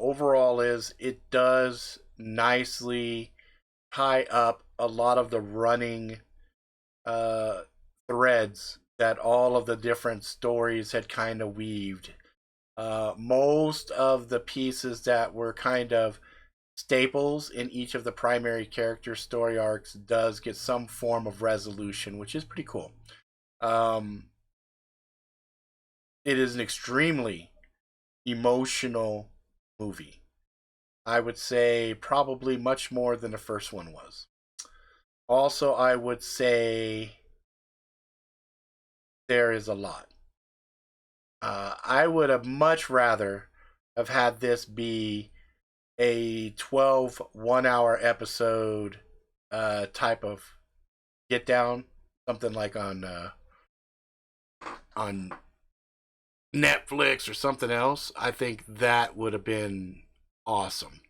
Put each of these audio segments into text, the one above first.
overall is it does nicely tie up a lot of the running uh, threads that all of the different stories had kind of weaved. Most of the pieces that were kind of staples in each of the primary character story arcs does get some form of resolution, which is pretty cool. Um, it is an extremely emotional movie. I would say probably much more than the first one was. Also, I would say there is a lot. I would have much rather have had this be a 12 1 hour episode type of get down, something like on Netflix or something else. I think that would have been awesome.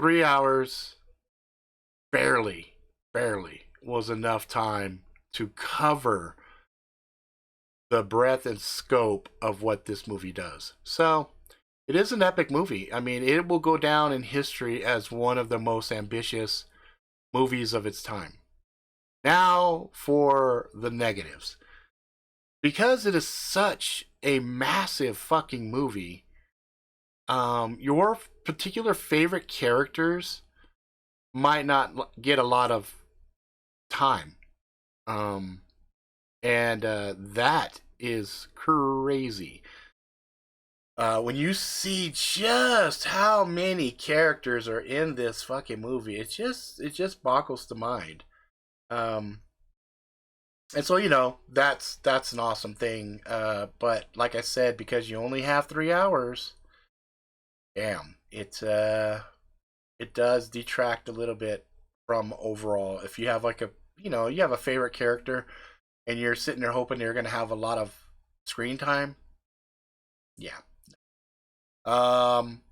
3 hours barely was enough time to cover the breadth and scope of what this movie does. So it is an epic movie. I mean, it will go down in history as one of the most ambitious movies of its time. Now for the negatives. Because it is such a massive fucking movie, your particular favorite characters might not get a lot of time. Um, and that is crazy. When you see just how many characters are in this fucking movie, it just boggles the mind. Um, and so that's an awesome thing. But like I said, because you only have 3 hours, damn, it does detract a little bit from overall. If you have like you have a favorite character, and you're sitting there hoping you're gonna have a lot of screen time, yeah. Um,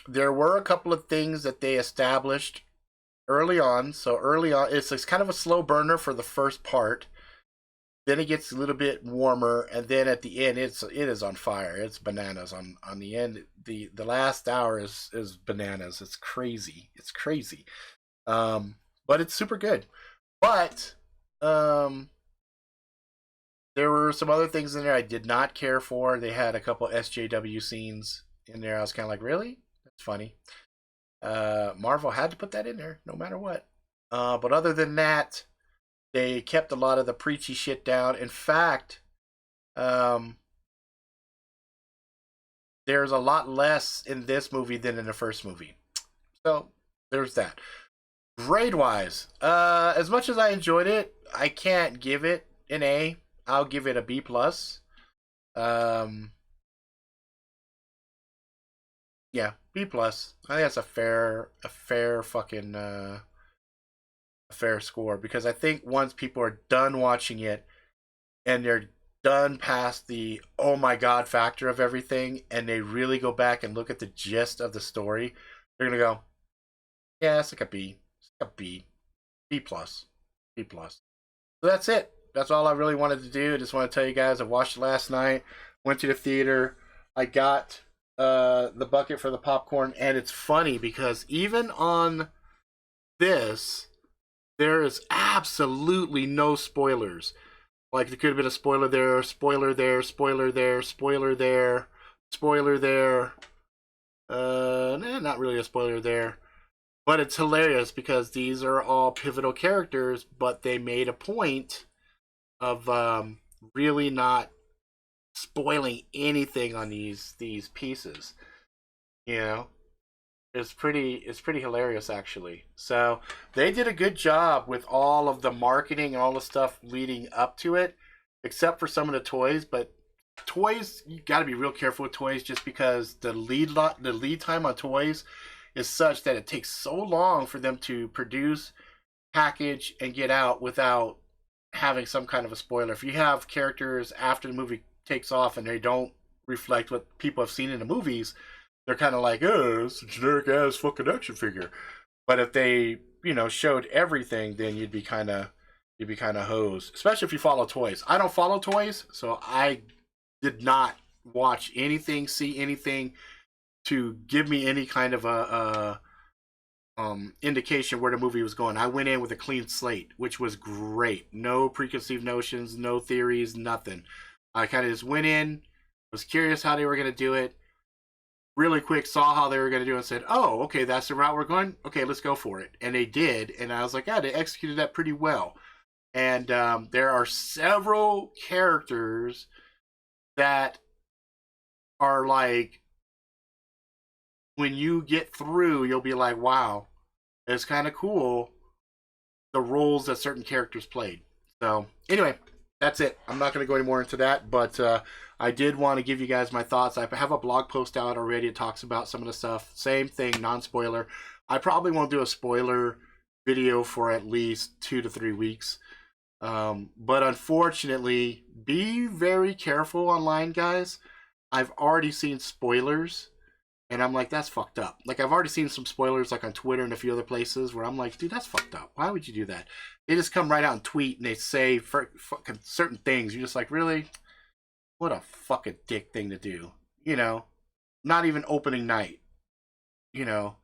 there were a couple of things that they established early on. So early on, it's kind of a slow burner for the first part. Then it gets a little bit warmer, and then at the end, it is on fire. It's bananas on the end. The last hour is bananas. It's crazy. It's crazy. But it's super good. But um, there were some other things in there I did not care for. They had a couple SJW scenes in there. I was kind of like, really? That's funny. Marvel had to put that in there, no matter what. But other than that, they kept a lot of the preachy shit down. In fact, um, there's a lot less in this movie than in the first movie. So there's that. Grade wise, as much as I enjoyed it, I can't give it an A. I'll give it a B plus. Um, yeah, B plus. I think that's a fair fucking a fair score, because I think once people are done watching it and they're done past the oh my god factor of everything, and they really go back and look at the gist of the story, they're gonna go, yeah, it's like a B, it's like a B, B plus, B plus. So that's it. That's all I really wanted to do. I just want to tell you guys I watched it last night. Went to the theater. I got the bucket for the popcorn, and it's funny because even on this, there is absolutely no spoilers. Like there could have been a spoiler there, spoiler there, spoiler there, spoiler there, spoiler there. Not really a spoiler there. But it's hilarious because these are all pivotal characters, but they made a point of really not spoiling anything on these pieces. You know, it's pretty hilarious actually. So they did a good job with all of the marketing and all the stuff leading up to it, except for some of the toys. But toys, you got to be real careful with toys, just because the lead time on toys is such that it takes so long for them to produce, package, and get out without having some kind of a spoiler. If you have characters after the movie takes off and they don't reflect what people have seen in the movies, they're kind of like, oh, it's a generic ass fucking action figure. But if they, showed everything, then you'd be kind of hosed. Especially if you follow toys. I don't follow toys, so I did not watch anything, see anything to give me any kind of indication where the movie was going. I went in with a clean slate, which was great. No preconceived notions, no theories, nothing. I kind of just went in, was curious how they were going to do it. Really quick, saw how they were going to do it, and said, "Oh, okay, that's the route we're going. Okay, let's go for it." And they did, and I was like, "Yeah, they executed that pretty well." And there are several characters that are like, when you get through, you'll be like, "Wow, it's kind of cool the roles that certain characters played." So anyway, that's it. I'm not going to go any more into that, but I did want to give you guys my thoughts. I have a blog post out already. It talks about some of the stuff. Same thing, non-spoiler. I probably won't do a spoiler video for at least 2 to 3 weeks. But unfortunately, be very careful online, guys. I've already seen spoilers, and I'm like, that's fucked up. Like, I've already seen some spoilers, like on Twitter and a few other places, where I'm like, dude, that's fucked up. Why would you do that? They just come right out and tweet, and they say fucking certain things. You're just like, really? What a fucking dick thing to do. You know? Not even opening night. You know?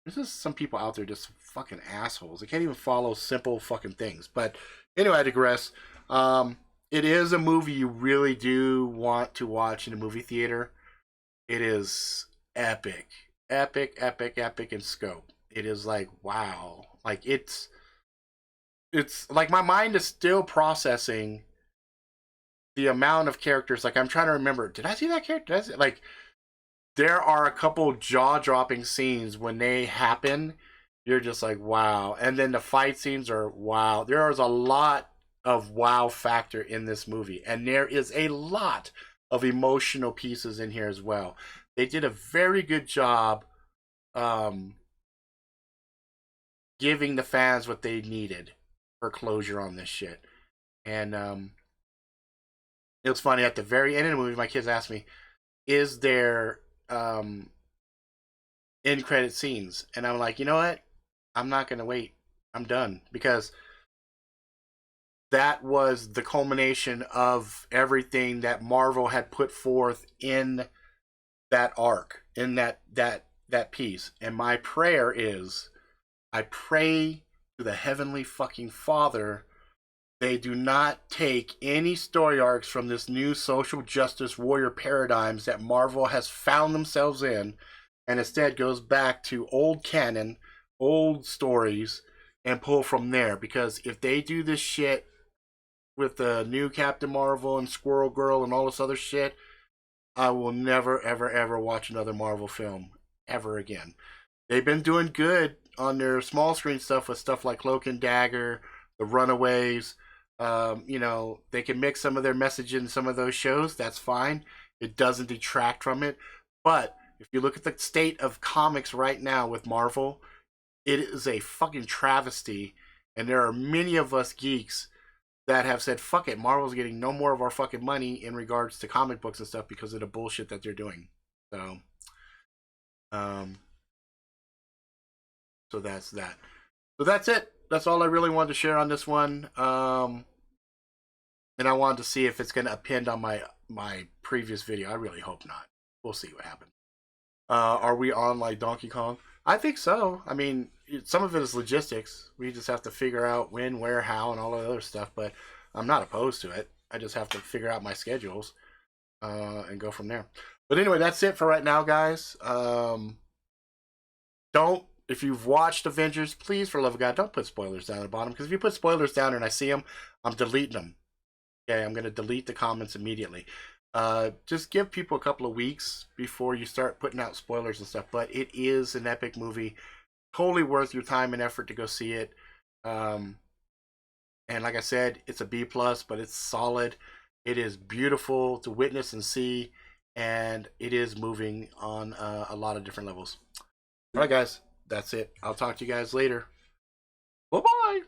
There's just some people out there just fucking assholes. They can't even follow simple fucking things. But anyway, I digress. It is a movie you really do want to watch in a movie theater. It is epic. Epic, epic, epic in scope. It is like, wow. Like, it's like my mind is still processing the amount of characters. Like, I'm trying to remember, did I see that character? Like, there are a couple jaw-dropping scenes when they happen. You're just like, wow. And then the fight scenes are wow. There is a lot of wow factor in this movie. And there is a lot of emotional pieces in here as well. They did a very good job giving the fans what they needed for closure on this shit. And it was funny, at the very end of the movie, my kids asked me, is there end credit scenes? And I'm like, you know what? I'm not gonna wait. I'm done, because that was the culmination of everything that Marvel had put forth in that arc, in that piece. And my prayer is, I pray to the heavenly fucking Father they do not take any story arcs from this new social justice warrior paradigms that Marvel has found themselves in, and instead goes back to old canon, old stories, and pull from there. Because if they do this shit with the new Captain Marvel and Squirrel Girl and all this other shit, I will never, ever, ever watch another Marvel film ever again. They've been doing good on their small screen stuff with stuff like Cloak and Dagger, The Runaways. They can mix some of their message in some of those shows. That's fine. It doesn't detract from it. But if you look at the state of comics right now with Marvel, it is a fucking travesty. And there are many of us geeks that have said, fuck it, Marvel's getting no more of our fucking money in regards to comic books and stuff because of the bullshit that they're doing. So that's that. So that's it. That's all I really wanted to share on this one. And I wanted to see if it's going to append on my previous video. I really hope not. We'll see what happens. Are we on like Donkey Kong? I think so. I mean, some of it is logistics. We just have to figure out when, where, how, and all that other stuff. But I'm not opposed to it. I just have to figure out my schedules and go from there. But anyway, that's it for right now, guys. If you've watched Avengers, please, for the love of God, don't put spoilers down at the bottom. Because if you put spoilers down and I see them, I'm deleting them. Okay, I'm going to delete the comments immediately. Just give people a couple of weeks before you start putting out spoilers and stuff. But it is an epic movie. Totally worth your time and effort to go see it. And like I said, it's a B+, but it's solid. It is beautiful to witness and see. And it is moving on a lot of different levels. All right, guys. That's it. I'll talk to you guys later. Bye-bye.